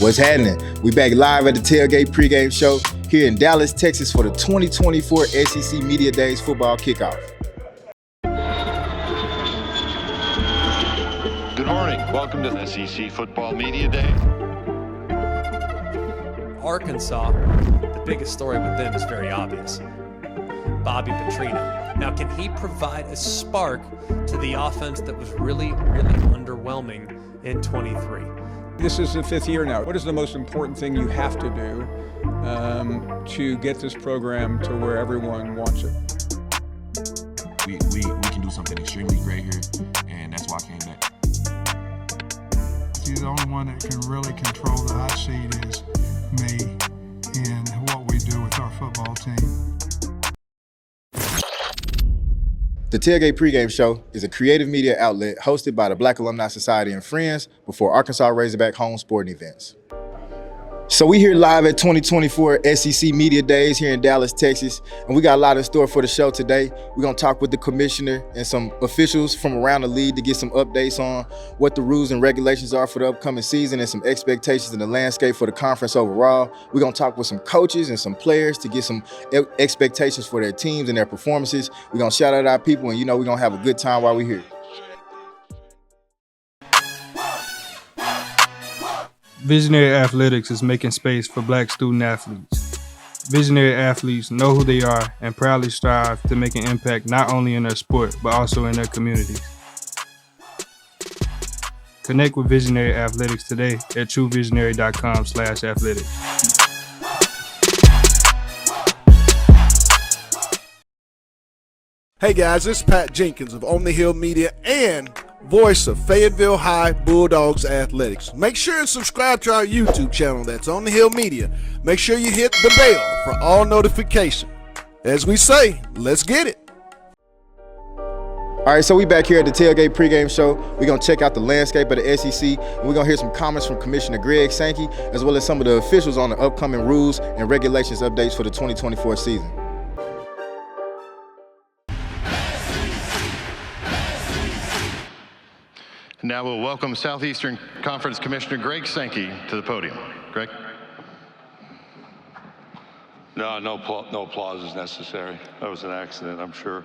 What's happening? We back live at the Tailgate pregame show here in Dallas, Texas for the 2024 SEC Media Days football kickoff. Good morning. Welcome to the SEC Football Media Day. Arkansas, the biggest story with them is very obvious. Bobby Petrino. Now, can he provide a spark to the offense that was really, really underwhelming in 23? This is the fifth year now. What is the most important thing you have to do to get this program to where everyone wants it? We can do something extremely great here, and that's why I came back. The only one that can really control the hot seat is me and what we do with our football team. The Tailgate pregame show is a creative media outlet hosted by the Black Alumni Society and Friends before Arkansas Razorback home sporting events. So we here live at 2024 SEC Media Days here in Dallas, Texas, and we got a lot in store for the show today. We're gonna talk with the commissioner and some officials from around the league to get some updates on what the rules and regulations are for the upcoming season and some expectations in the landscape for the conference overall. We're gonna talk with some coaches and some players to get some expectations for their teams and their performances. We're gonna shout out our people, and we're gonna have a good time while we're here. Visionary Athletics is making space for Black student athletes. Visionary athletes know who they are and proudly strive to make an impact not only in their sport, but also in their communities. Connect with Visionary Athletics today at truevisionary.com/athletics. Hey guys, this is Pat Jenkins of On the Hill Media and voice of Fayetteville High Bulldogs Athletics. Make sure and subscribe to our YouTube channel. That's On the Hill Media. Make sure you hit the bell for all notification. As we say, let's get it. All right, so we back here at the Tailgate pregame show. We're going to check out the landscape of the SEC, and we're going to hear some comments from Commissioner Greg Sankey, as well as some of the officials on the upcoming rules and regulations updates for the 2024 season. Now we'll welcome Southeastern Conference Commissioner Greg Sankey to the podium. Greg? No applause is necessary. That was an accident, I'm sure.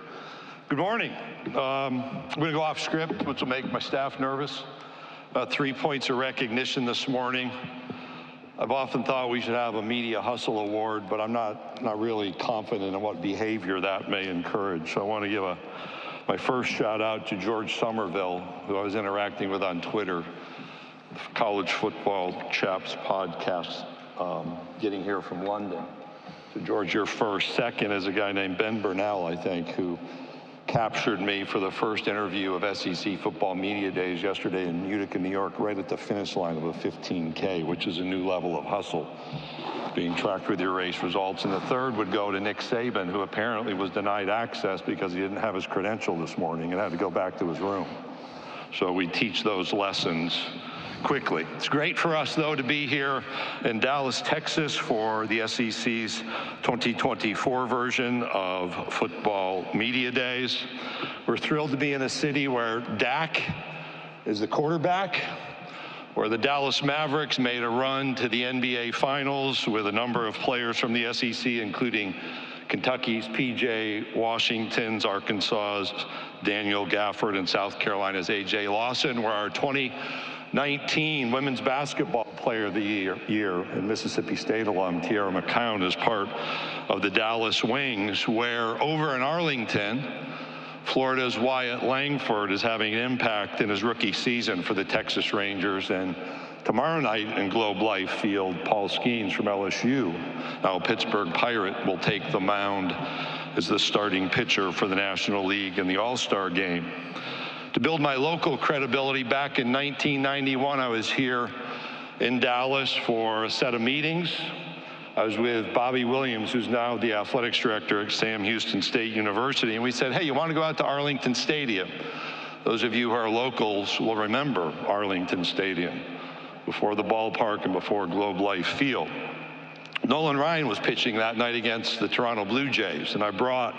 Good morning. I'm going to go off script, which will make my staff nervous. 3 points of recognition this morning. I've often thought we should have a media hustle award, but I'm not really confident in what behavior that may encourage. So I want to give my first shout out to George Somerville, who I was interacting with on Twitter, College Football Chaps podcast, getting here from London. So George, you're first. Second is a guy named Ben Burnell, I think, who captured me for the first interview of SEC Football Media Days yesterday in Utica, New York, right at the finish line of a 15K, which is a new level of hustle, being tracked with your race results. And the third would go to Nick Saban, who apparently was denied access because he didn't have his credential this morning and had to go back to his room. So we teach those lessons quickly. It's great for us, though, to be here in Dallas, Texas for the SEC's 2024 version of Football Media Days. We're thrilled to be in a city where Dak is the quarterback, where the Dallas Mavericks made a run to the NBA Finals with a number of players from the SEC, including Kentucky's PJ, Washington's, Arkansas's Daniel Gafford, and South Carolina's AJ Lawson, where our 2019 Women's Basketball Player of the Year and Mississippi State alum Tierra McCown is part of the Dallas Wings, where over in Arlington, Florida's Wyatt Langford is having an impact in his rookie season for the Texas Rangers. And tomorrow night in Globe Life Field, Paul Skeens from LSU, now Pittsburgh Pirate, will take the mound as the starting pitcher for the National League in the All-Star game. To build my local credibility, back in 1991, I was here in Dallas for a set of meetings. I was with Bobby Williams, who's now the athletics director at Sam Houston State University, and we said, hey, you want to go out to Arlington Stadium? Those of you who are locals will remember Arlington Stadium, before the ballpark and before Globe Life Field. Nolan Ryan was pitching that night against the Toronto Blue Jays, and I brought,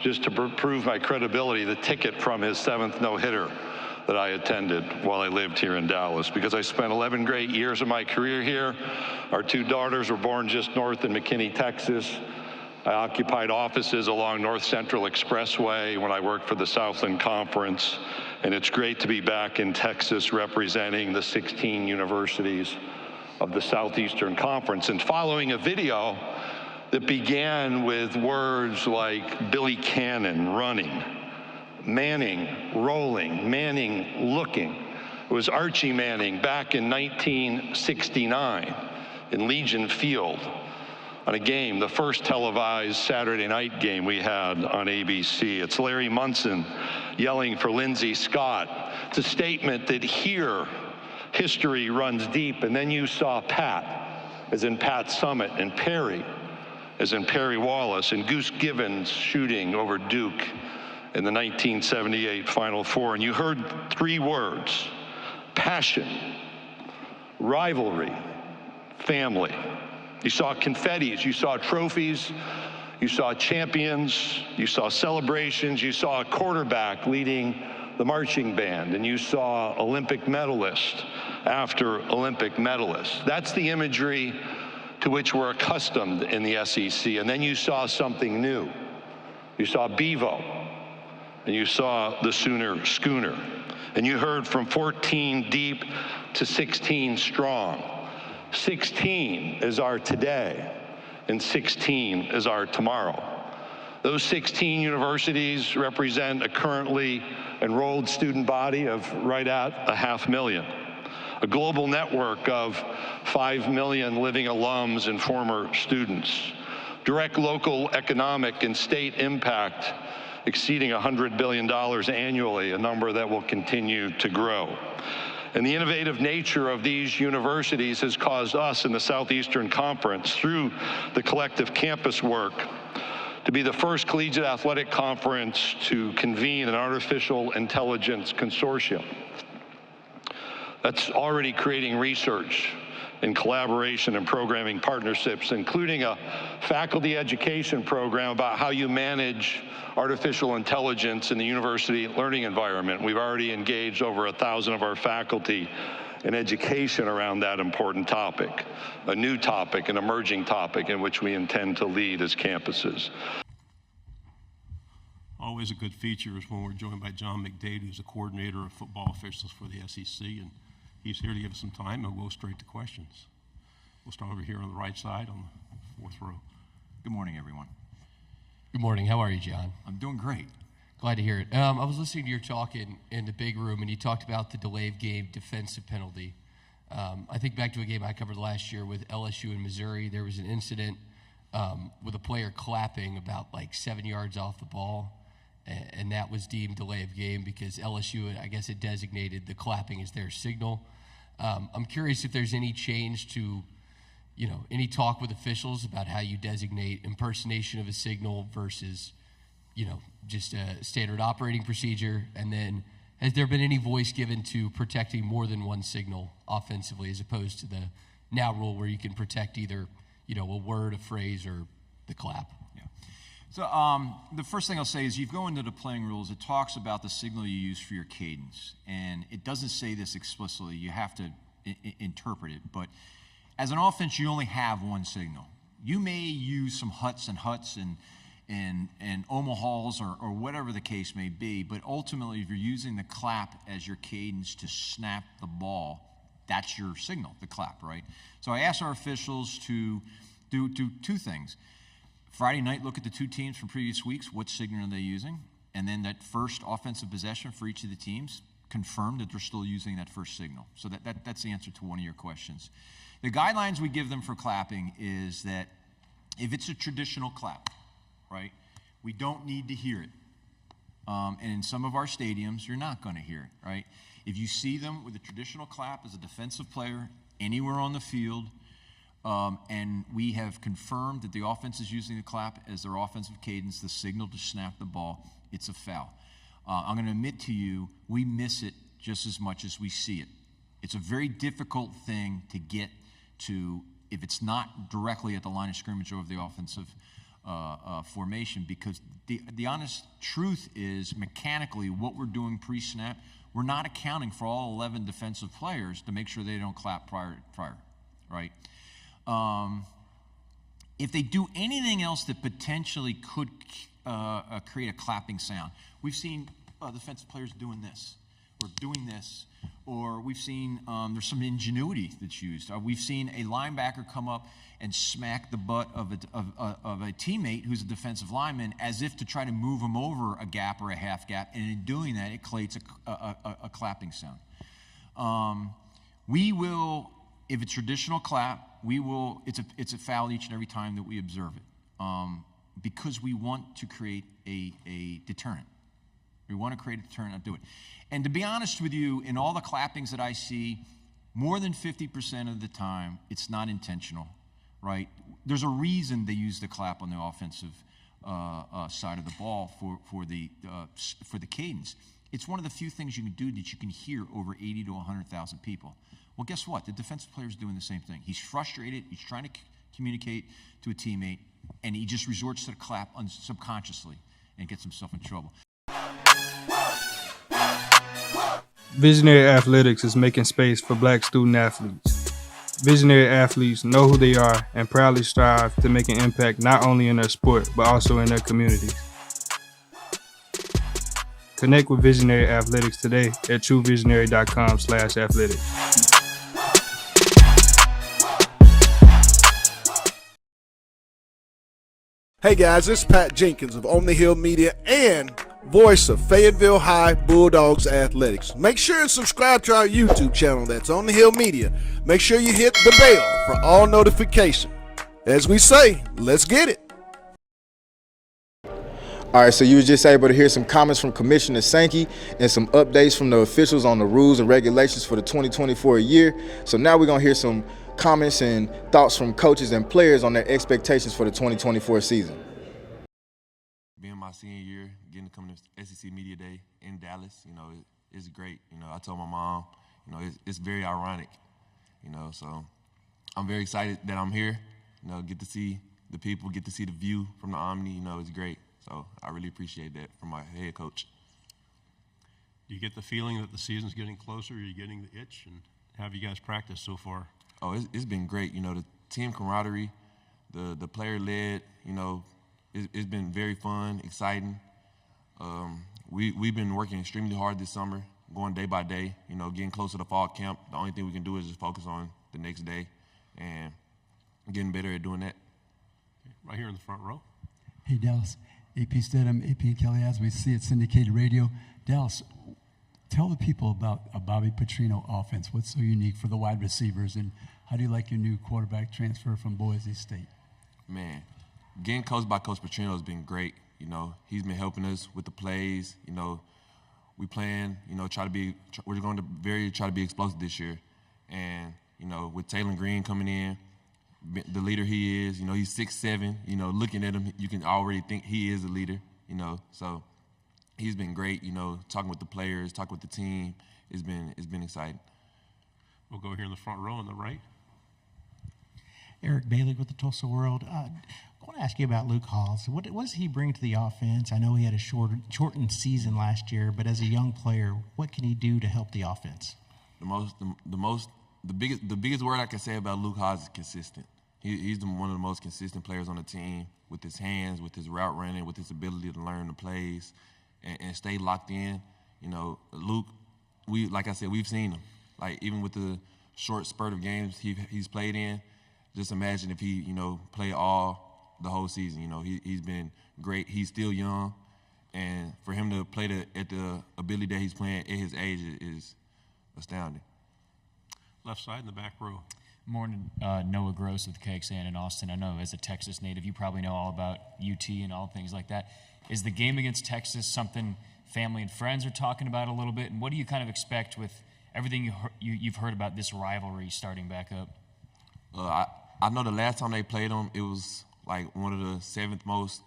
just to prove my credibility, the ticket from his 7th no-hitter that I attended while I lived here in Dallas, because I spent 11 great years of my career here. Our 2 daughters were born just north in McKinney, Texas. I occupied offices along North Central Expressway when I worked for the Southland Conference, and it's great to be back in Texas representing the 16 universities of the Southeastern Conference and following a video that began with words like Billy Cannon running, Manning rolling, Manning looking. It was Archie Manning back in 1969 in Legion Field on a game, the first televised Saturday night game we had on ABC. It's Larry Munson yelling for Lindsey Scott. It's a statement that here, history runs deep. And then you saw Pat, as in Pat Summitt, and Perry, as in Perry Wallace, and Goose Givens shooting over Duke in the 1978 Final Four. And you heard 3 words: passion, rivalry, family. You saw confettis, you saw trophies, you saw champions, you saw celebrations, you saw a quarterback leading the marching band, and you saw Olympic medalist after Olympic medalist. That's the imagery to which we're accustomed in the SEC. And then you saw something new. You saw Bevo, and you saw the Sooner Schooner. And you heard from 14 deep to 16 strong. 16 is our today, and 16 is our tomorrow. Those 16 universities represent a currently enrolled student body of right at 500,000, a global network of 5 million living alums and former students, direct local economic and state impact exceeding $100 billion annually, a number that will continue to grow. And the innovative nature of these universities has caused us in the Southeastern Conference, through the collective campus work, to be the first collegiate athletic conference to convene an artificial intelligence consortium. That's already creating research and collaboration and programming partnerships, including a faculty education program about how you manage artificial intelligence in the university learning environment. We've already engaged over 1,000 of our faculty in education around that important topic, a new topic, an emerging topic in which we intend to lead as campuses. Always a good feature is when we're joined by John McDade, who's a coordinator of football officials for the SEC, and he's here to give us some time, and we'll go straight to questions. We'll start over here on the right side on the 4th row. Good morning, everyone. Good morning. How are you, John? I'm doing great. Glad to hear it. I was listening to your talk in the big room, and you talked about the delay of game defensive penalty. I think back to a game I covered last year with LSU and Missouri. There was an incident with a player clapping about 7 yards off the ball, and that was deemed delay of game because LSU, I guess it designated the clapping as their signal. I'm curious if there's any change to, any talk with officials about how you designate impersonation of a signal versus, just a standard operating procedure. And then has there been any voice given to protecting more than one signal offensively as opposed to the now rule where you can protect either, a word, a phrase, or the clap? Yeah. So the first thing I'll say is you go into the playing rules, it talks about the signal you use for your cadence. And it doesn't say this explicitly. You have to interpret it. But as an offense, you only have one signal. You may use some huts and Omahas or whatever the case may be, but ultimately if you're using the clap as your cadence to snap the ball, that's your signal, the clap, right? So I asked our officials to do 2 things. Friday night, look at the 2 teams from previous weeks, what signal are they using? And then that first offensive possession for each of the teams, confirm that they're still using that first signal. So that's the answer to one of your questions. The guidelines we give them for clapping is that if it's a traditional clap, right, we don't need to hear it. And in some of our stadiums, you're not going to hear it, right? If you see them with a traditional clap as a defensive player anywhere on the field, and we have confirmed that the offense is using the clap as their offensive cadence, the signal to snap the ball, it's a foul. I'm going to admit to you, we miss it just as much as we see it. It's a very difficult thing to get to if it's not directly at the line of scrimmage of the offensive formation, because the honest truth is mechanically what we're doing pre-snap, we're not accounting for all 11 defensive players to make sure they don't clap prior, right? If they do anything else that potentially could create a clapping sound, we've seen defensive players doing this, or doing this, or we've seen there's some ingenuity that's used. We've seen a linebacker come up and smack the butt of a teammate who's a defensive lineman as if to try to move him over a gap or a half gap, and in doing that, it creates a clapping sound. We will, if it's traditional clap, it's a foul each and every time that we observe it, because we want to create a deterrent. We want to create a deterrent, not do it. And to be honest with you, in all the clappings that I see, more than 50% of the time, it's not intentional, right? There's a reason they use the clap on the offensive side of the ball for the cadence. It's one of the few things you can do that you can hear over 80 to 100,000 people. Well, guess what? The defensive player is doing the same thing. He's frustrated. He's trying to communicate to a teammate, and he just resorts to the clap subconsciously and gets himself in trouble. Visionary Athletics is making space for Black student athletes. Visionary athletes know who they are and proudly strive to make an impact not only in their sport, but also in their communities. Connect with Visionary Athletics today at truevisionary.com/athletics. Hey guys, it's Pat Jenkins of On the Hill Media and voice of Fayetteville High Bulldogs Athletics. Make sure and subscribe to our YouTube channel, that's On the Hill Media. Make sure you hit the bell for all notification. As we say, let's get it. All right, so you were just able to hear some comments from Commissioner Sankey and some updates from the officials on the rules and regulations for the 2024 year. So now we're going to hear some comments and thoughts from coaches and players on their expectations for the 2024 season. Being my senior year, getting to come to SEC Media Day in Dallas, it's great. I told my mom, it's very ironic, so I'm very excited that I'm here, get to see the people, get to see the view from the Omni, it's great. So I really appreciate that from my head coach. Do you get the feeling that the season's getting closer? Are you getting the itch? And how have you guys practiced so far? Oh, it's been great. The team camaraderie, the player-led, it's been very fun, exciting. We've been working extremely hard this summer, going day by day, getting closer to fall camp. The only thing we can do is just focus on the next day and getting better at doing that. Right here in the front row. Hey, Dallas. AP Stedham, AP and Kelly, as we see it, syndicated radio. Dallas, tell the people about a Bobby Petrino offense. What's so unique for the wide receivers, and how do you like your new quarterback transfer from Boise State? Man, getting coached by Coach Petrino has been great. He's been helping us with the plays. We plan, we're going to try to be explosive this year. And, with Taylor Green coming in, the leader he is, he's 6'7", looking at him, you can already think he is a leader, so he's been great, talking with the players, talking with the team, it's been exciting. We'll go here in the front row on the right. Eric Bailey with the Tulsa World. I want to ask you about Luke Hawes. What does he bring to the offense? I know he had a shortened season last year, but as a young player, what can he do to help the offense? The biggest word I can say about Luke Hawes is consistent. He's one of the most consistent players on the team with his hands, with his route running, with his ability to learn the plays and stay locked in. Luke, like I said, we've seen him. Like even with the short spurt of games he's played in, just imagine if he, played the whole season. He's been great. He's still young, and for him to play at the ability that he's playing at his age is astounding. Left side in the back row. Morning, Noah Gross with KXAN in Austin. I know as a Texas native, you probably know all about UT and all things like that. Is the game against Texas something family and friends are talking about a little bit? And what do you kind of expect with everything you've heard about this rivalry starting back up? I know the last time they played them, it was like one of the seventh most,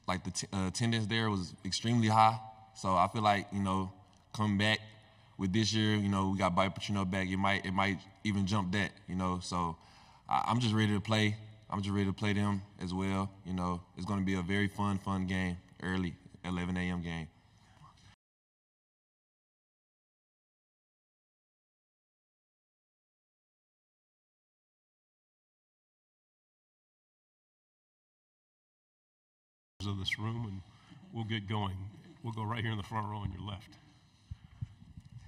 like the attendance there was extremely high. So I feel like, coming back with this year, we got Bobby Petrino back. It might even jump that, So I'm just ready to play. I'm just ready to play them as well. It's going to be a very fun game, early 11 a.m. game. of this room, and we'll get going. We'll go right here in the front row on your left.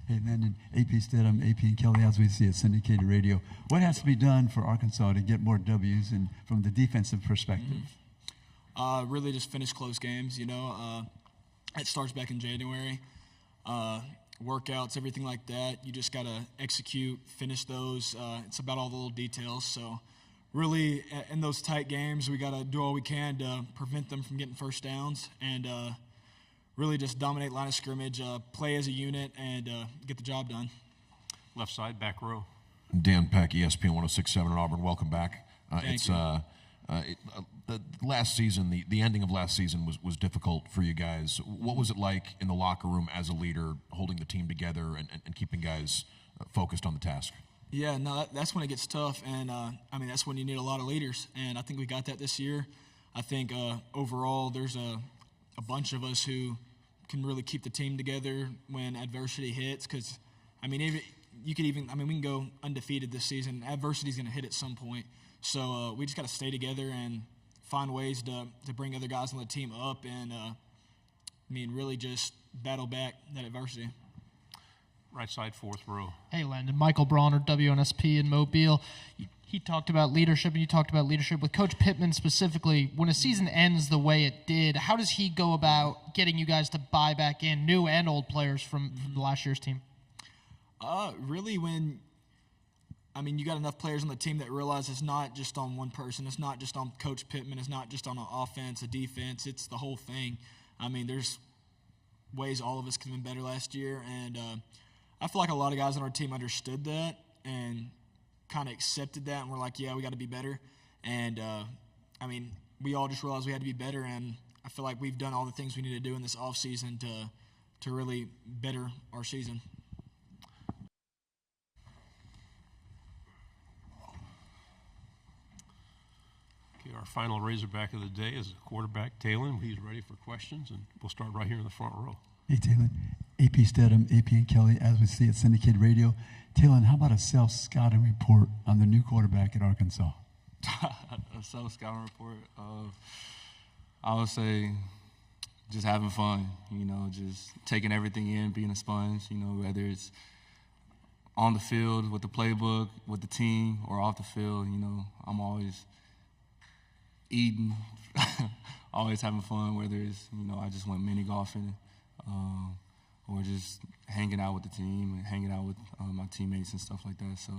Hey, Landon, AP Stedham, AP and Kelly, as we see at syndicated radio, what has to be done for Arkansas to get more W's and from the defensive perspective? Really just finish close games, you know. It starts back in January. Workouts, everything like that. You just got to execute, finish those. It's about all the little details. So really in those tight games, we got to do all we can to prevent them from getting first downs and really just dominate line of scrimmage, play as a unit, and get the job done. Left side, back row. Dan Peck, ESPN 106.7 in Auburn. Welcome back. Thank you. The last season, the ending of last season was difficult for you guys. What was it like in the locker room as a leader, holding the team together and keeping guys focused on the task? Yeah, no, that's when it gets tough, and that's when you need a lot of leaders, and I think we got that this year. I think overall there's a bunch of us who can really keep the team together when adversity hits, because we can go undefeated this season. Adversity's going to hit at some point. So we just got to stay together and find ways to bring other guys on the team up and, really just battle back that adversity. Right side, fourth row. Hey, Landon. Michael Bronner, WNSP in Mobile. He talked about leadership, and you talked about leadership with Coach Pittman specifically. When a season ends the way it did, how does he go about getting you guys to buy back in new and old players from the last year's team? Really when – you got enough players on the team that realize it's not just on one person. It's not just on Coach Pittman. It's not just on an offense, a defense. It's the whole thing. There's ways all of us could have been better last year, and I feel like a lot of guys on our team understood that and kind of accepted that, and we're like, yeah, we got to be better. And, we all just realized we had to be better, and I feel like we've done all the things we need to do in this offseason to really better our season. Okay, our final Razorback of the day is quarterback Talon. He's ready for questions, and we'll start right here in the front row. Hey, Talon. AP Stedham, AP and Kelly, as we see at syndicated radio. Talon, how about a self-scouting report on the new quarterback at Arkansas? A self-scouting report of, I would say, just having fun, just taking everything in, being a sponge, whether it's on the field with the playbook, with the team, or off the field, I'm always eating, always having fun, whether it's, I just went mini golfing or just hanging out with the team and hanging out with my teammates and stuff like that. So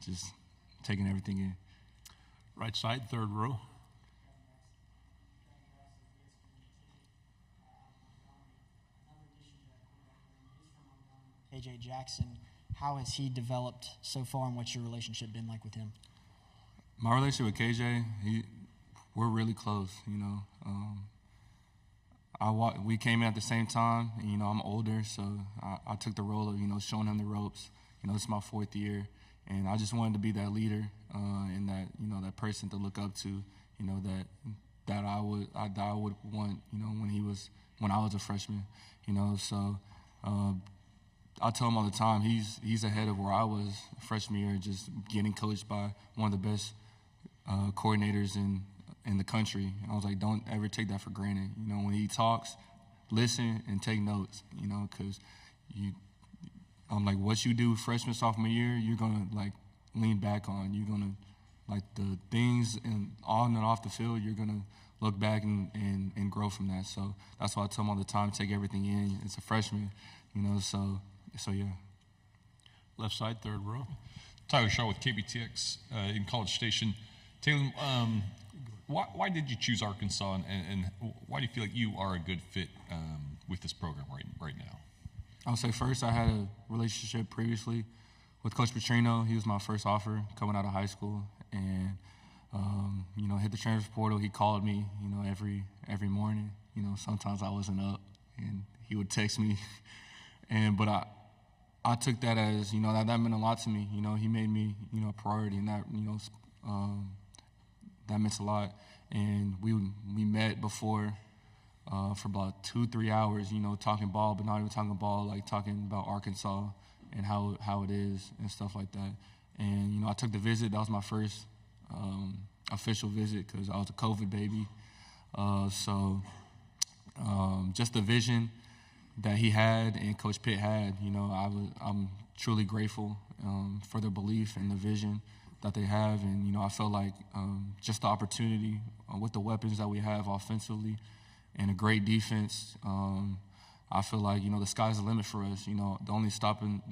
just taking everything in. Right side, third row. KJ Jackson, how has he developed so far, and what's your relationship been like with him? My relationship with KJ, we're really close, we came in at the same time, and, I'm older, so I took the role of, showing him the ropes. This is my fourth year, and I just wanted to be that leader and that, that person to look up to, that I would want, when I was a freshman, So I tell him all the time, he's ahead of where I was freshman year, just getting coached by one of the best coordinators in the country. I was like, don't ever take that for granted. When he talks, listen and take notes, because I'm like, what you do freshman, sophomore year, you're going to, lean back on. You're going to, the things on and off the field, you're going to look back and grow from that. So that's why I tell him all the time, take everything in. It's a freshman, so yeah. Left side, third row. Tyler Shaw with KBTX in College Station. Taylor, why did you choose Arkansas, and why do you feel like you are a good fit with this program right now? I'll say first, I had a relationship previously with Coach Petrino. He was my first offer coming out of high school, and hit the transfer portal. He called me, every morning. Sometimes I wasn't up, and he would text me, but I took that as that meant a lot to me. He made me a priority, and that that meant a lot. And we met before for about 2-3 hours, talking ball, but not even talking ball, talking about Arkansas and how it is and stuff like that. And I took the visit. That was my first official visit because I was a COVID baby. So just the vision that he had and Coach Pitt had. I'm truly grateful for their belief and the vision that they have. And, I felt like just the opportunity with the weapons that we have offensively and a great defense, I feel like, the sky's the limit for us. The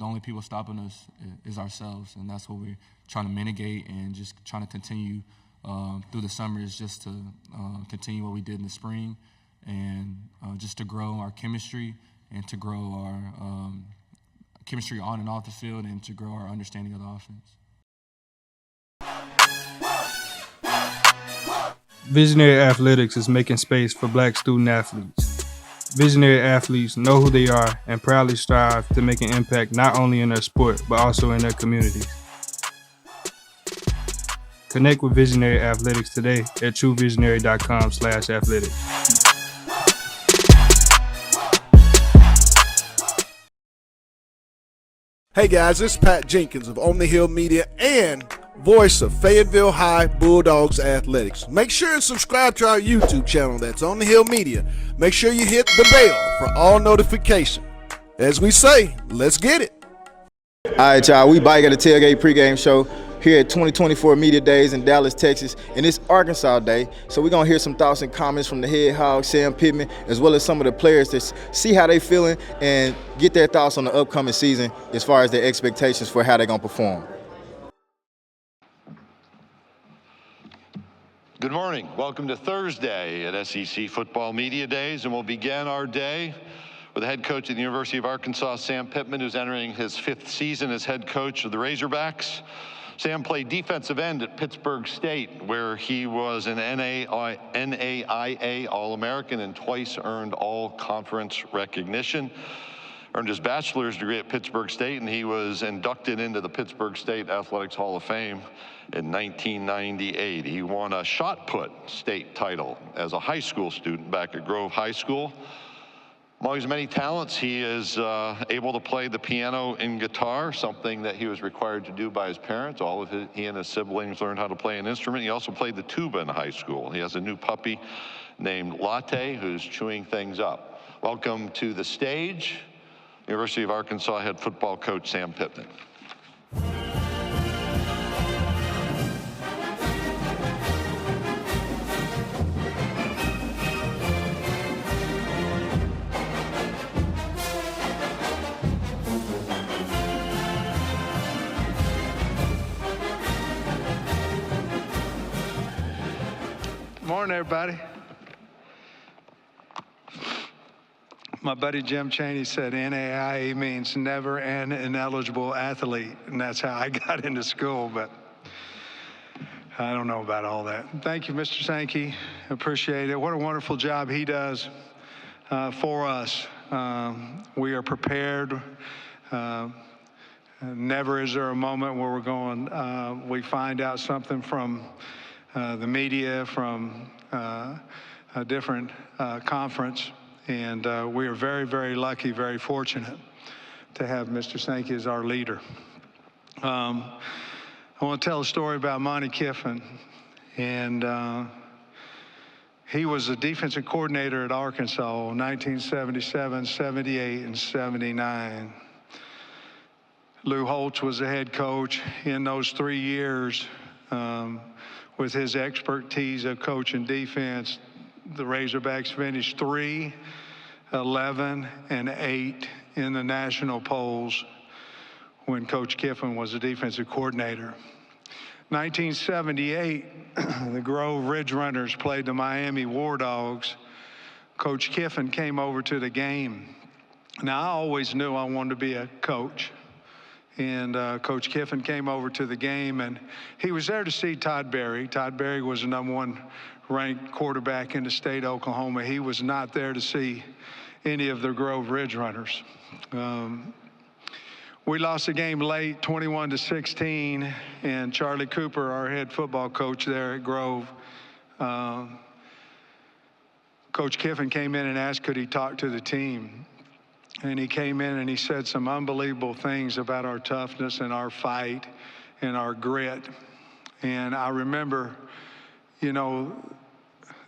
only people stopping us is ourselves. And that's what we're trying to mitigate and just trying to continue through the summer is just to continue what we did in the spring and just to grow our chemistry and to grow our chemistry on and off the field and to grow our understanding of the offense. Visionary Athletics is making space for Black student athletes. Visionary athletes know who they are and proudly strive to make an impact not only in their sport, but also in their communities. Connect with Visionary Athletics today at truevisionary.com/athletics. Hey guys, this is Pat Jenkins of On the Hill Media and voice of Fayetteville High Bulldogs Athletics. Make sure and subscribe to our YouTube channel that's On the Hill Media. Make sure you hit the bell for all notifications. As we say, let's get it. All right, y'all, we back at the Tailgate pregame show here at 2024 Media Days in Dallas, Texas, and it's Arkansas Day. So we're gonna hear some thoughts and comments from the head hog, Sam Pittman, as well as some of the players to see how they feeling and get their thoughts on the upcoming season as far as their expectations for how they're gonna perform. Good morning. Welcome to Thursday at SEC Football Media Days, and we'll begin our day with the head coach at the University of Arkansas, Sam Pittman, who's entering his 5th season as head coach of the Razorbacks. Sam played defensive end at Pittsburgh State, where he was an NAIA All-American and twice earned all-conference recognition. Earned his bachelor's degree at Pittsburgh State, and he was inducted into the Pittsburgh State Athletics Hall of Fame in 1998. He won a shot put state title as a high school student back at Grove High School. Among his many talents, he is able to play the piano and guitar, something that he was required to do by his parents. He and his siblings learned how to play an instrument. He also played the tuba in high school. He has a new puppy named Latte who's chewing things up. Welcome to the stage, University of Arkansas head football coach Sam Pittman. Morning, everybody. My buddy Jim Chaney said NAIA means never an ineligible athlete, and that's how I got into school, but I don't know about all that. Thank you, Mr. Sankey. Appreciate it. What a wonderful job he does for us. We are prepared. Never is there a moment where we're going, we find out something from the media, from a different conference, and we are very, very lucky, very fortunate to have Mr. Sankey as our leader. I want to tell a story about Monty Kiffin, and he was a defensive coordinator at Arkansas in 1977, 78, and 79. Lou Holtz was the head coach in those 3 years. With his expertise of coaching defense, the Razorbacks finished 3, 11, and 8 in the national polls when Coach Kiffin was the defensive coordinator. 1978, the Grove Ridge Runners played the Miami War Dogs. Coach Kiffin came over to the game. Now, I always knew I wanted to be a coach. And Coach Kiffin came over to the game, and he was there to see Todd Berry. Todd Berry was the #1 ranked quarterback in the state of Oklahoma. He was not there to see any of the Grove Ridge Runners. We lost the game late, 21-16, and Charlie Cooper, our head football coach there at Grove, Coach Kiffin came in and asked could he talk to the team. And he came in and he said some unbelievable things about our toughness and our fight and our grit. And I remember,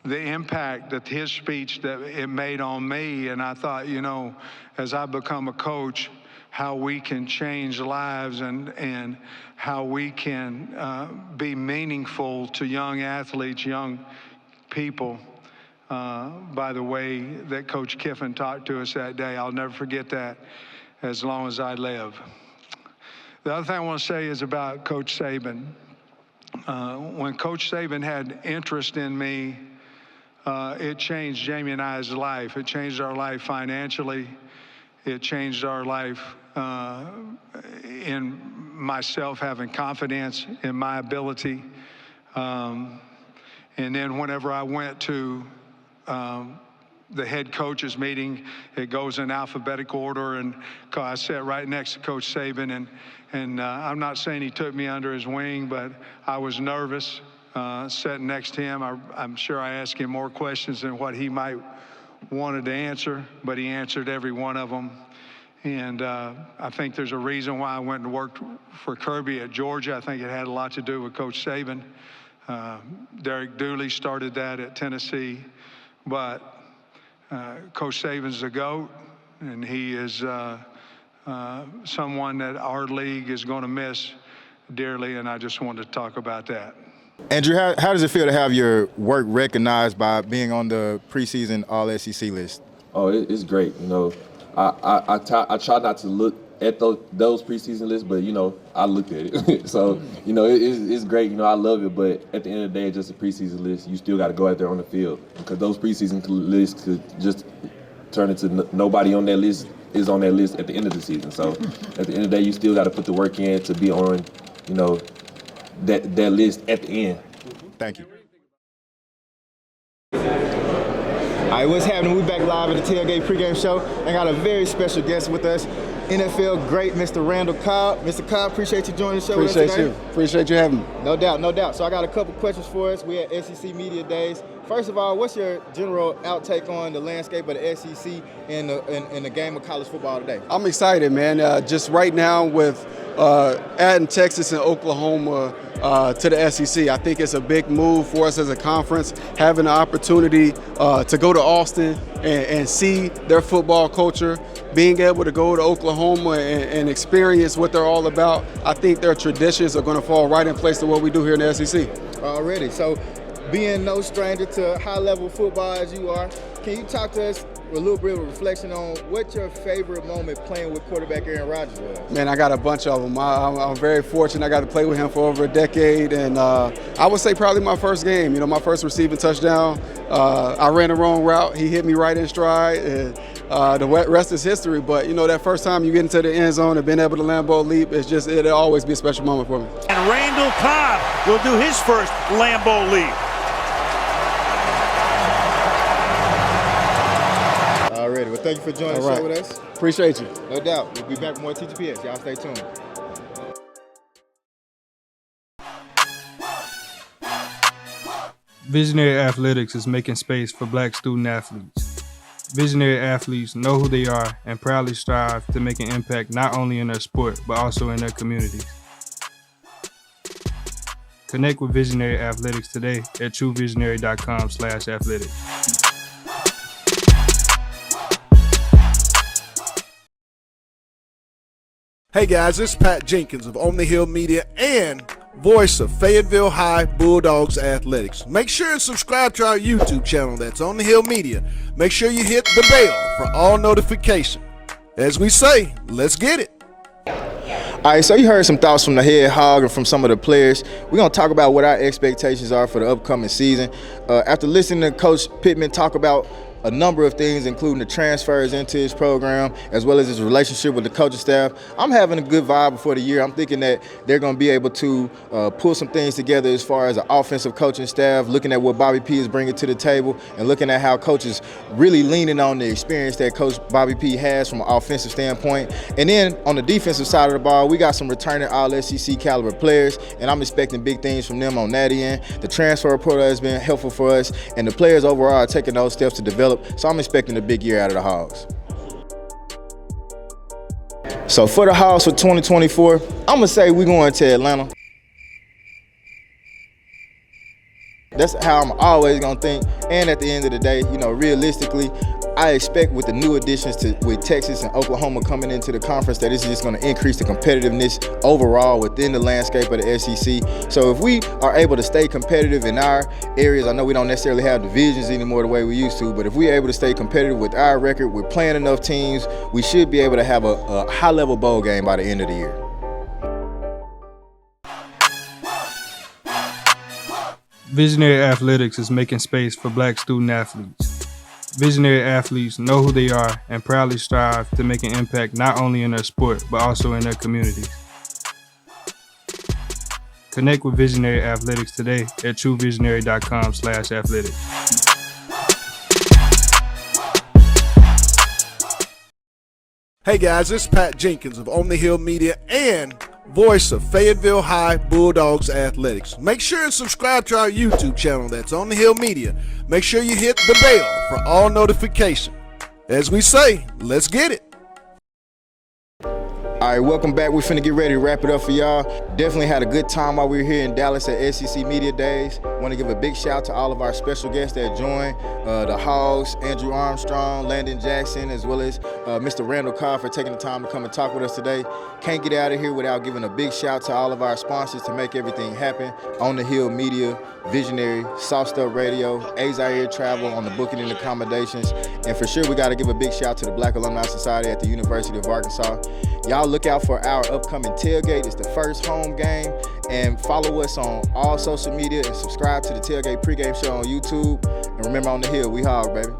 the impact that his speech that it made on me. And I thought, as I become a coach, how we can change lives and how we can be meaningful to young athletes, young people, by the way that Coach Kiffin talked to us that day. I'll never forget that as long as I live. The other thing I want to say is about Coach Saban. When Coach Saban had interest in me, it changed Jamie and I's life. It changed our life financially. It changed our life in myself having confidence in my ability. And then whenever I went to the head coaches meeting, it goes in alphabetical order, and I sat right next to Coach Saban, and I'm not saying he took me under his wing, but I was nervous sitting next to him. I'm sure I asked him more questions than what he might wanted to answer, but he answered every one of them. And I think there's a reason why I went and worked for Kirby at Georgia. I think it had a lot to do with Coach Saban. Derek Dooley started that at Tennessee, but Coach Saban's the GOAT, and he is someone that our league is going to miss dearly, and I just wanted to talk about that. Andrew, how does it feel to have your work recognized by being on the preseason All-SEC list? Oh, it's great. I try not to look at those preseason lists, but I looked at it. So it's great. I love it, but at the end of the day, it's just a preseason list. You still got to go out there on the field, because those preseason lists could just turn into nobody on that list is on that list at the end of the season. So at the end of the day, you still got to put the work in to be on that list at the end. Thank you. All right, what's happening? We're back live at the Tailgate pregame show and got a very special guest with us, NFL great Mr. Randall Cobb. Mr. Cobb, appreciate you joining the show with us today. Appreciate you having me. No doubt, no doubt. So I got a couple questions for us. We at SEC Media Days. First of all, what's your general outtake on the landscape of the SEC and the game of college football today? I'm excited, man. Just right now with adding Texas and Oklahoma to the SEC, I think it's a big move for us as a conference, having the opportunity to go to Austin and see their football culture, being able to go to Oklahoma and experience what they're all about. I think their traditions are going to fall right in place to what we do here in the SEC. Already. So being no stranger to high-level football as you are, can you talk to us a little bit of reflection on what your favorite moment playing with quarterback Aaron Rodgers was? Man, I got a bunch of them. I'm very fortunate. I got to play with him for over a decade, and I would say probably my first game. My first receiving touchdown. I ran the wrong route. He hit me right in stride, and the rest is history. But that first time you get into the end zone and being able to Lambeau leap, it'll always be a special moment for me. And Randall Cobb will do his first Lambeau leap. Already. Well, thank you for joining the show with us. Appreciate you. No doubt. We'll be back with more TTPS. Y'all stay tuned. Visionary Athletics is making space for Black student athletes. Visionary athletes know who they are and proudly strive to make an impact not only in their sport, but also in their communities. Connect with Visionary Athletics today at truevisionary.com/athletics. Hey guys, it's Pat Jenkins of On the Hill Media and voice of Fayetteville High Bulldogs Athletics. Make sure and subscribe to our YouTube channel, that's On the Hill Media. Make sure you hit the bell for all notifications. As we say, let's get it. All right, so you heard some thoughts from the head hog and from some of the players. We're going to talk about what our expectations are for the upcoming season. After listening to Coach Pittman talk about a number of things, including the transfers into his program, as well as his relationship with the coaching staff, I'm having a good vibe before the year. I'm thinking that they're going to be able to pull some things together as far as an offensive coaching staff, looking at what Bobby P is bringing to the table, and looking at how coaches really leaning on the experience that Coach Bobby P has from an offensive standpoint. And then on the defensive side of the ball, we got some returning All-SEC caliber players, and I'm expecting big things from them on that end. The transfer portal has been helpful for us, and the players overall are taking those steps to develop. So I'm expecting a big year out of the Hogs. So for the Hogs for 2024, I'm going to say we're going to Atlanta. That's how I'm always gonna think. And at the end of the day, realistically, I expect with the new additions with Texas and Oklahoma coming into the conference that it's just going to increase the competitiveness overall within the landscape of the SEC. So if we are able to stay competitive in our areas, I know we don't necessarily have divisions anymore the way we used to, but if we're able to stay competitive with our record, we're playing enough teams, we should be able to have a high-level bowl game by the end of the year. Visionary Athletics is making space for Black student athletes. Visionary athletes know who they are and proudly strive to make an impact not only in their sport, but also in their communities. Connect with Visionary Athletics today at truevisionary.com/athletics. Hey guys, it's Pat Jenkins of On the Hill Media and voice of Fayetteville High Bulldogs Athletics. Make sure and subscribe to our YouTube channel, that's On the Hill Media. Make sure you hit the bell for all notifications. As we say, let's get it. All right, welcome back. We're finna get ready to wrap it up for y'all. Definitely had a good time while we were here in Dallas at SEC Media Days. Want to give a big shout out to all of our special guests that joined, the Hogs, Andrew Armstrong, Landon Jackson, as well as Mr. Randall Carr for taking the time to come and talk with us today. Can't get out of here without giving a big shout out to all of our sponsors to make everything happen. On the Hill Media, Visionary, Soft Stuff Radio, Air Travel on the booking and accommodations. And for sure, we got to give a big shout out to the Black Alumni Society at the University of Arkansas. Y'all look out for our upcoming tailgate. It's the first home game. And follow us on all social media and subscribe to the Tailgate pregame show on YouTube. And remember, On the Hill, we hog, baby.